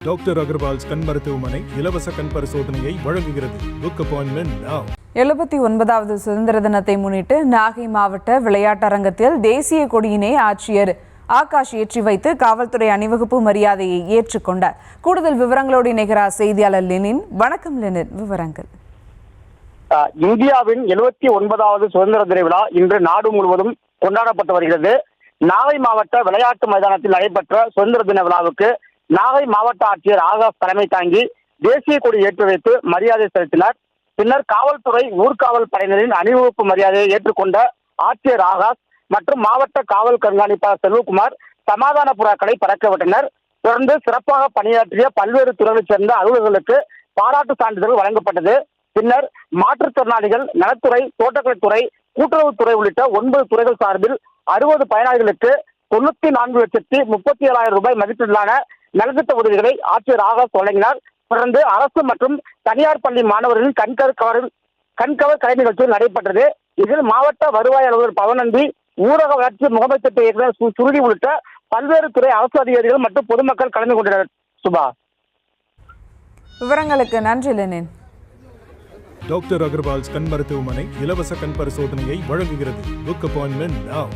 Doctor Agarwal's கண் மருத்துவமனை இலவச கண் பரிசோதனையை வழங்குகிறது. Book appointment now. 79வது சுதந்திர தினத்தை முன்னிட்டு நாகை மாவட்ட விளையாட்டரங்கத்தில் தேசிய கொடியினை ஆட்சியர் ஆகாஷ் ஏற்றி வைத்து காவல்துறை அணிவகுப்பு மரியாதையை ஏற்றுக்கொண்டார். கூடுதல் விவரங்களோடு இணைகிறார் செய்தியாளர் லெனின். வணக்கம் லெனின், விவரங்கள். இந்தியாவின் 79வது சுதந்திர தின விழா இன்று நாடு முழுவதும் கொண்டாடப்பட்டு வருகிறது. நாகை மாவட்ட விளையாட்டு மைதானத்தில் நடைபெற்ற சுதந்திர தின விழாவுக்கு நாகை மாவட்ட ஆட்சியர் ஆகாஷ் தலைமை தாங்கி தேசிய கொடி ஏற்றி வைத்து மரியாதை செலுத்தினார். பின்னர் காவல்துறை ஊர்காவல் படையினரின் அணிவகுப்பு மரியாதையை ஏற்றுக்கொண்ட ஆட்சியர் ஆகாஷ் மற்றும் மாவட்ட காவல் கண்காணிப்பாளர் செல்வகுமார் சமாதான புறாக்களை பறக்கவிட்டனர். தொடர்ந்து சிறப்பாக பணியாற்றிய பல்வேறு துறைகளைச் சேர்ந்த அலுவலர்களுக்கு பாராட்டு சான்றிதழ் வழங்கப்பட்டது. பின்னர் மாற்றுத்திறனாளிகள் நலத்துறை, தோட்டக்கலைத்துறை, கூட்டுறவுத்துறை உள்ளிட்ட 9 துறைகள் சார்பில் 60 பயனாளிகளுக்கு 94,37,000 ரூபாய் மதிப்பிலான நலத்திட்ட உதவிகளை ஆட்சியர் ஆகாஷ் வழங்கினார். தொடர்ந்து அரசு மற்றும் தனியார் பள்ளி மாணவர்களின் கண்கவர் கலை நிகழ்ச்சிகள் நடைபெற்றது. இதில் மாவட்ட வருவாய் அலுவலர் பவனந்தி, ஊரக வளர்ச்சி முகமை திட்ட இயக்குநர் சுருதி உள்ளிட்ட பல்வேறு துறை அரசு அதிகாரிகள் மற்றும் பொதுமக்கள் கலந்து கொண்டனர். சுபா, விவரங்களுக்கு நன்றி லெனின். டாக்டர் அகர்வால்ஸ் கண் மருத்துவமனை இலவச கண் பரிசோதனையை வழங்குகிறது. Book appointment now.